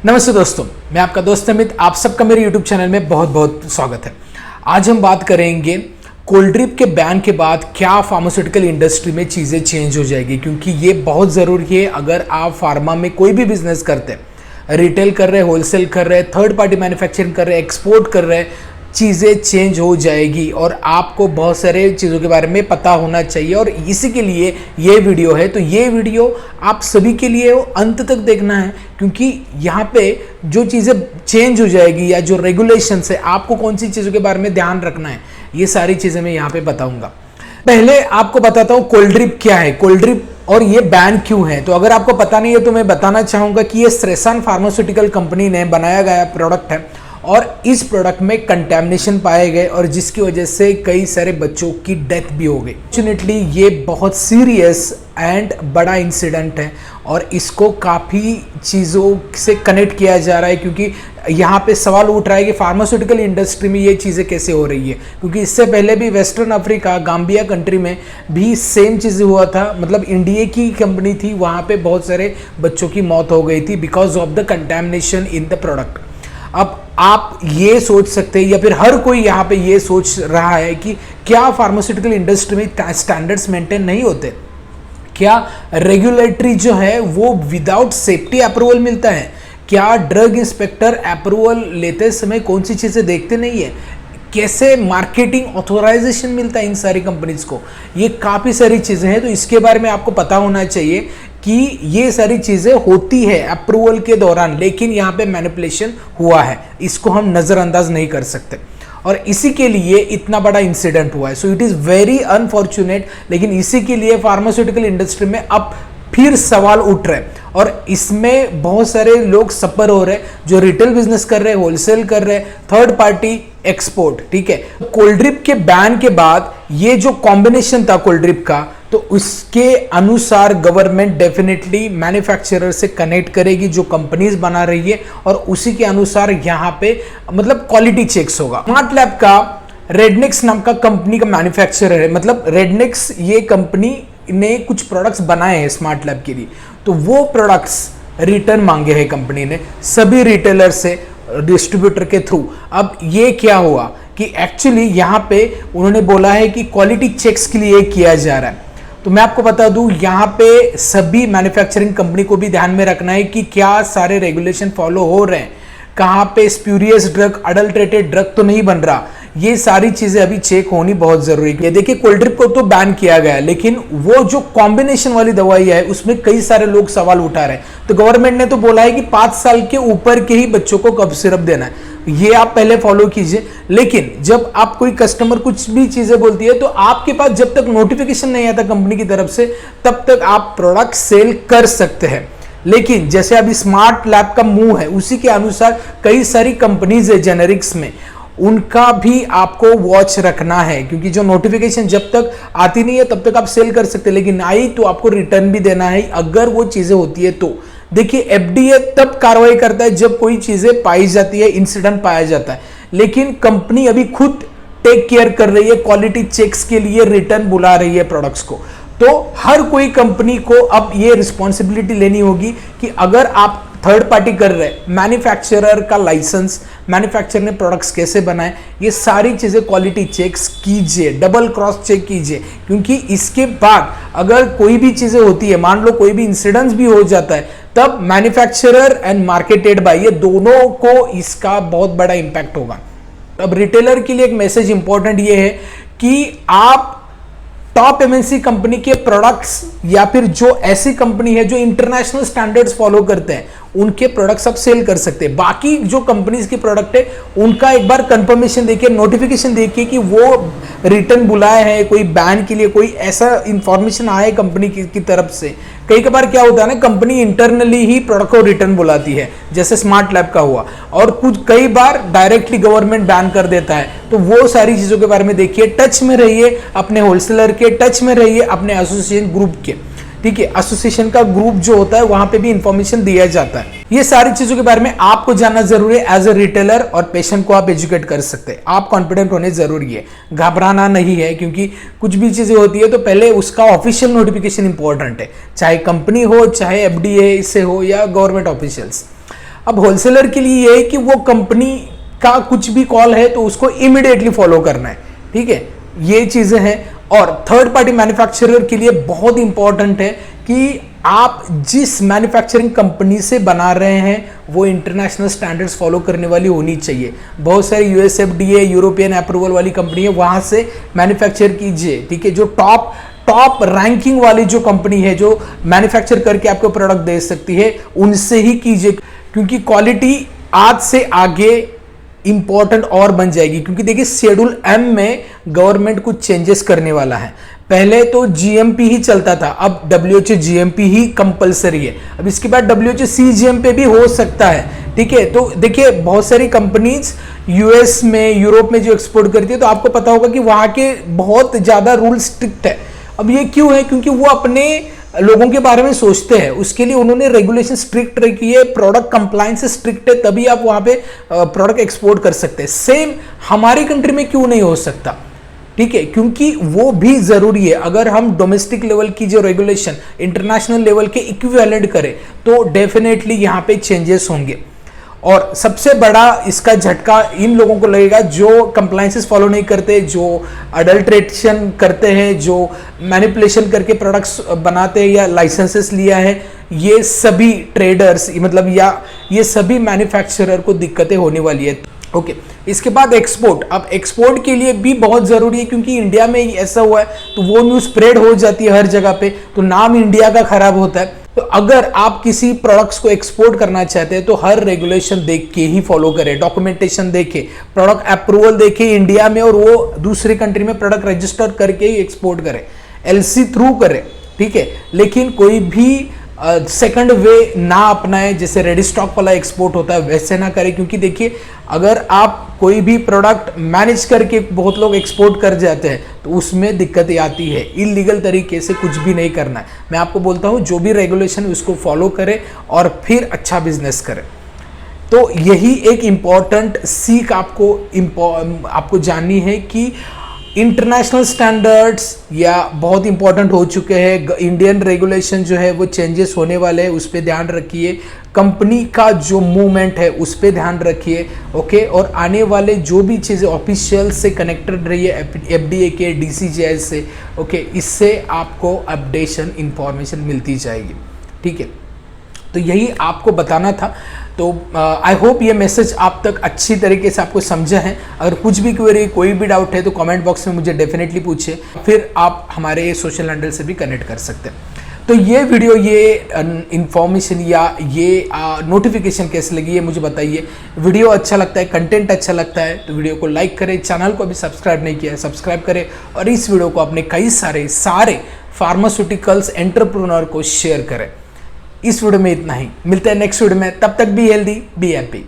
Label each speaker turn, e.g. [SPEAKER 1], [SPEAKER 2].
[SPEAKER 1] नमस्ते दोस्तों, मैं आपका दोस्त अमित। आप सबका मेरे YouTube चैनल में बहुत बहुत स्वागत है। आज हम बात करेंगे कोल्ड ड्रिप के बैन के बाद क्या फार्मास्यूटिकल इंडस्ट्री में चीज़ें चेंज हो जाएगी, क्योंकि ये बहुत ज़रूरी है। अगर आप फार्मा में कोई भी बिजनेस करते हैं, रिटेल कर रहे हैं, होलसेल कर रहे हैं, थर्ड पार्टी मैन्युफैक्चरिंग कर रहे हैं, एक्सपोर्ट कर रहे हैं, चीज़ें चेंज हो जाएगी और आपको बहुत सारे चीज़ों के बारे में पता होना चाहिए। और इसी के लिए ये वीडियो है। तो ये वीडियो आप सभी के लिए अंत तक देखना है, क्योंकि यहाँ पे जो चीज़ें चेंज हो जाएगी या जो रेगुलेशंस है, आपको कौन सी चीज़ों के बारे में ध्यान रखना है, ये सारी चीज़ें मैं यहाँ पे बताऊँगा। पहले आपको बताता हूँ कोल्ड ड्रिप क्या है, कोल्ड ड्रिप और ये बैन क्यों है। तो अगर आपको पता नहीं है तो मैं बताना चाहूँगा कि ये स्ट्रेसन फार्मास्यूटिकल कंपनी ने बनाया गया प्रोडक्ट है और इस प्रोडक्ट में कंटैमिनेशन पाए गए और जिसकी वजह से कई सारे बच्चों की डेथ भी हो गई। फॉर्चुनेटली ये बहुत सीरियस एंड बड़ा इंसिडेंट है और इसको काफ़ी चीज़ों से कनेक्ट किया जा रहा है, क्योंकि यहाँ पे सवाल उठ रहा है कि फार्मास्यूटिकल इंडस्ट्री में ये चीज़ें कैसे हो रही है। क्योंकि इससे पहले भी वेस्टर्न अफ्रीका, गाम्बिया कंट्री में भी सेम चीज़ हुआ था। मतलब इंडिया की कंपनी थी, वहाँ पे बहुत सारे बच्चों की मौत हो गई थी because of the contamination in the product. अब आप ये सोच सकते हैं या फिर हर कोई यहाँ पे ये सोच रहा है कि क्या फार्मास्यूटिकल इंडस्ट्री में स्टैंडर्ड्स मेंटेन नहीं होते, क्या रेगुलेटरी जो है वो विदाउट सेफ्टी अप्रूवल मिलता है, क्या ड्रग इंस्पेक्टर अप्रूवल लेते समय कौन सी चीज़ें देखते नहीं है, कैसे मार्केटिंग ऑथोराइजेशन मिलता है इन सारी कंपनीज को। ये काफ़ी सारी चीज़ें हैं, तो इसके बारे में आपको पता होना चाहिए कि ये सारी चीज़ें होती है अप्रूवल के दौरान, लेकिन यहाँ पे मैनिपुलेशन हुआ है, इसको हम नज़रअंदाज नहीं कर सकते और इसी के लिए इतना बड़ा इंसिडेंट हुआ है। So it is very unfortunate. लेकिन इसी के लिए फार्मास्यूटिकल इंडस्ट्री में अब फिर सवाल उठ रहे हैं और इसमें बहुत सारे लोग सफर हो रहे हैं, जो रिटेल बिजनेस कर रहे हैं, होलसेल कर रहे हैं, थर्ड पार्टी, एक्सपोर्ट। ठीक है, कोल्ड ड्रिप के बैन के बाद ये जो कॉम्बिनेशन था कोल्ड ड्रिप का, तो उसके अनुसार गवर्नमेंट डेफिनेटली मैन्युफैक्चरर से कनेक्ट करेगी जो कंपनीज बना रही है और उसी के अनुसार यहाँ पे मतलब क्वालिटी चेक्स होगा। स्मार्ट लैब का रेडनेक्स नाम का कंपनी का मैन्युफैक्चरर है। मतलब रेडनेक्स ये कंपनी ने कुछ प्रोडक्ट्स बनाए हैं स्मार्ट लैब के लिए, तो वो प्रोडक्ट्स रिटर्न मांगे हैं कंपनी ने सभी रिटेलर से डिस्ट्रीब्यूटर के थ्रू। अब ये क्या हुआ कि एक्चुअली यहाँ पे उन्होंने बोला है कि क्वालिटी चेक्स के लिए किया जा रहा है। तो मैं आपको बता दूं, यहाँ पे सभी मैन्युफैक्चरिंग कंपनी को भी ध्यान में रखना है कि क्या सारे रेगुलेशन फॉलो हो रहे हैं, कहाँ पे स्प्यूरियस ड्रग, अडल्ट्रेटेड ड्रग तो नहीं बन रहा। ये सारी चीजें अभी चेक होनी बहुत जरूरी है। देखिए, कोल्ड ड्रिप को तो बैन किया गया है, लेकिन वो जो कॉम्बिनेशन वाली दवाई है उसमें कई सारे लोग सवाल उठा रहे हैं। तो गवर्नमेंट ने तो बोला है कि 5 साल के ऊपर के ही बच्चों को कफ सिरप देना है, ये आप पहले फॉलो कीजिए। लेकिन जब आप कोई कस्टमर कुछ भी चीजें बोलती है तो आपके पास जब तक नोटिफिकेशन नहीं आता कंपनी की तरफ से, तब तक आप प्रोडक्ट सेल कर सकते हैं। लेकिन जैसे अभी स्मार्ट लैब का मुंह है, उसी के अनुसार कई सारी कंपनीज है जेनेरिक्स में, उनका भी आपको वॉच रखना है, क्योंकि जो नोटिफिकेशन जब तक आती नहीं है तब तक आप सेल कर सकते हैं, लेकिन आई तो आपको रिटर्न भी देना है अगर वो चीजें होती है तो। देखिए, एफडीए तब कार्रवाई करता है जब कोई चीजें पाई जाती है, इंसिडेंट पाया जाता है, लेकिन कंपनी अभी खुद टेक केयर कर रही है, क्वालिटी चेक्स के लिए रिटर्न बुला रही है प्रोडक्ट्स को। तो हर कोई कंपनी को अब ये रिस्पॉन्सिबिलिटी लेनी होगी कि अगर आप थर्ड पार्टी कर रहे हैं, मैन्युफैक्चरर का लाइसेंस, मैन्युफैक्चरर ने प्रोडक्ट्स कैसे बनाए, ये सारी चीज़ें क्वालिटी चेक्स कीजिए, डबल क्रॉस चेक कीजिए, क्योंकि इसके बाद अगर कोई भी चीज़ें होती है, मान लो कोई भी इंसिडेंस भी हो जाता है, तब मैन्युफैक्चरर एंड मार्केटेड बाय, ये दोनों को इसका बहुत बड़ा इंपैक्ट होगा। अब रिटेलर के लिए एक मैसेज इंपॉर्टेंट ये है कि आप टॉप एमएनसी कंपनी के प्रोडक्ट्स या फिर जो ऐसी कंपनी है जो इंटरनेशनल स्टैंडर्ड्स फॉलो करते हैं, उनके प्रोडक्ट्स आप सेल कर सकते हैं। बाकी जो कंपनीज की प्रोडक्ट है उनका एक बार कंफर्मेशन देखिए, नोटिफिकेशन देखिए कि वो रिटर्न बुलाए हैं, कोई बैन के लिए कोई ऐसा इंफॉर्मेशन आए कंपनी की तरफ से। कई बार क्या होता है ना, कंपनी इंटरनली ही प्रोडक्ट को रिटर्न बुलाती है, जैसे स्मार्ट लैब का हुआ, और कुछ कई बार डायरेक्टली गवर्नमेंट बैन कर देता है। तो वो सारी चीजों के बारे में देखिए, टच में रहिए अपने होलसेलर के, टच में रहिए अपने एसोसिएशन ग्रुप के। ठीक है, एसोसिएशन का ग्रुप जो होता है वहां पे भी इंफॉर्मेशन दिया जाता है। ये सारी चीजों के बारे में आपको जानना जरूरी है। एज ए रिटेलर और पेशेंट को आप एजुकेट कर सकते हैं। आप कॉन्फिडेंट होने जरूरी है, घबराना नहीं है, क्योंकि कुछ भी चीजें होती है तो पहले उसका ऑफिशियल नोटिफिकेशन इंपॉर्टेंट है, चाहे कंपनी हो, चाहे एफडीए से हो या गवर्नमेंट ऑफिशियल्स। अब होलसेलर के लिए ये है कि वो कंपनी का कुछ भी कॉल है तो उसको इमीडिएटली फॉलो करना है, ठीक है, ये चीजें हैं। और थर्ड पार्टी मैन्युफैक्चरर के लिए बहुत इंपॉर्टेंट है कि आप जिस मैन्युफैक्चरिंग कंपनी से बना रहे हैं वो इंटरनेशनल स्टैंडर्ड्स फॉलो करने वाली होनी चाहिए। बहुत सारी यूएसएफडीए यूरोपियन अप्रूवल वाली कंपनी है, वहां से मैन्युफैक्चर कीजिए, ठीक है। जो टॉप रैंकिंग वाली जो कंपनी है जो मैन्युफैक्चर करके आपको प्रोडक्ट दे सकती है, उनसे ही कीजिए, क्योंकि क्वालिटी आज से आगे इंपॉर्टेंट और बन जाएगी। क्योंकि देखिए शेड्यूल एम में गवर्नमेंट कुछ चेंजेस करने वाला है। पहले तो जीएमपी ही चलता था, अब डब्ल्यूएचओ जीएमपी ही कंपलसरी है। अब इसके बाद डब्ल्यूएचओ सीजीएम पे भी हो सकता है, ठीक है। तो देखिए बहुत सारी कंपनीज यूएस में यूरोप में जो एक्सपोर्ट करती है, तो आपको पता होगा कि वहां के बहुत ज्यादा रूल स्ट्रिक्ट है। अब ये क्यों है? क्योंकि वो अपने लोगों के बारे में सोचते हैं, उसके लिए उन्होंने रेगुलेशन स्ट्रिक्ट रखी है, प्रोडक्ट कंप्लायंस स्ट्रिक्ट है, तभी आप वहां पे प्रोडक्ट एक्सपोर्ट कर सकते हैं। सेम हमारी कंट्री में क्यों नहीं हो सकता, ठीक है, क्योंकि वो भी जरूरी है। अगर हम डोमेस्टिक लेवल की जो रेगुलेशन इंटरनेशनल लेवल के इक्विवेलेंट करें तो डेफिनेटली यहां पे चेंजेस होंगे। और सबसे बड़ा इसका झटका इन लोगों को लगेगा जो कंप्लायंसेस फॉलो नहीं करते, जो अडल्ट्रेशन करते हैं, जो मैनिपुलेशन करके प्रोडक्ट्स बनाते हैं या लाइसेंसेस लिया है। ये सभी ट्रेडर्स मतलब या ये सभी मैन्युफैक्चरर को दिक्कतें होने वाली है। ओके, इसके बाद एक्सपोर्ट। अब एक्सपोर्ट के लिए भी बहुत जरूरी है, क्योंकि इंडिया में ऐसा हुआ है तो वो न्यूज स्प्रेड हो जाती है हर जगह पे, तो नाम इंडिया का खराब होता है। तो अगर आप किसी प्रोडक्ट्स को एक्सपोर्ट करना चाहते हैं तो हर रेगुलेशन देख के ही फॉलो करें, डॉक्यूमेंटेशन देखें, प्रोडक्ट अप्रूवल देखें इंडिया में, और वो दूसरी कंट्री में प्रोडक्ट रजिस्टर करके ही एक्सपोर्ट करें, एलसी थ्रू करें, ठीक है। लेकिन कोई भी सेकंड वे ना अपनाएं, जैसे रेडी स्टॉक वाला एक्सपोर्ट होता है वैसे ना करें। क्योंकि देखिए अगर आप कोई भी प्रोडक्ट मैनेज करके बहुत लोग एक्सपोर्ट कर जाते हैं तो उसमें दिक्कतें आती है। इलीगल तरीके से कुछ भी नहीं करना है। मैं आपको बोलता हूं जो भी रेगुलेशन है उसको फॉलो करें और फिर अच्छा बिजनेस करें। तो यही एक इंपॉर्टेंट सीख आपको जाननी है कि इंटरनेशनल स्टैंडर्ड्स या बहुत इंपॉर्टेंट हो चुके हैं, इंडियन रेगुलेशन जो है वो चेंजेस होने वाले हैं, उस पर ध्यान रखिए। कंपनी का जो मूवमेंट है उस पर ध्यान रखिए, ओके। और आने वाले जो भी चीज़ें ऑफिशियल से कनेक्टेड रही है, एफडीए के, डीसीजीआई से, ओके, इससे आपको अपडेशन इंफॉर्मेशन मिलती जाएगी, ठीक है। तो यही आपको बताना था। तो आई होप ये मैसेज आप तक अच्छी तरीके से आपको समझा है। अगर कुछ भी क्वेरी, कोई भी डाउट है तो कमेंट बॉक्स में मुझे डेफिनेटली पूछिए, फिर आप हमारे सोशल हैंडल से भी कनेक्ट कर सकते हैं। तो ये वीडियो, ये इंफॉर्मेशन या ये नोटिफिकेशन कैसे लगी ये मुझे बताइए। वीडियो अच्छा लगता है, कंटेंट अच्छा लगता है तो वीडियो को लाइक करें, चैनल को अभी सब्सक्राइब नहीं किया है सब्सक्राइब करें, और इस वीडियो को अपने कई सारे फार्मास्यूटिकल्स एंटरप्रेन्योर को शेयर करें। इस वीडियो में इतना ही, मिलते हैं नेक्स्ट वीडियो में, तब तक बी हेल्दी बी हैप्पी।